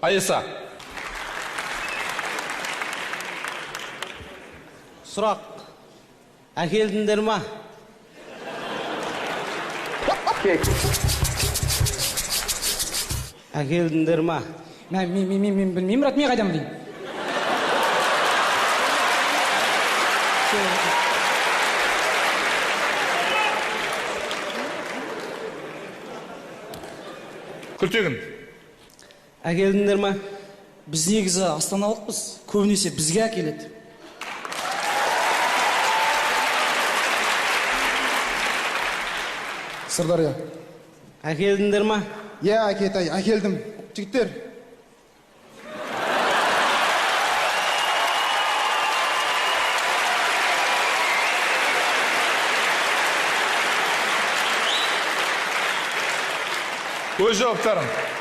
Айса. Сұрақ. Әкелдіңдер ма? Әкелдіңдер ма? Мен білмеймін, брат, мен қайдан білейін? Күлтегін. Әкелдіңдер ма? Біз негізі астаналықпыз, көбінесе бізге әкеледі. Сырдария. Әкелдіңдер ма? Я, әкетай, әкелдім. Жігіттер. Өз жауаптарың.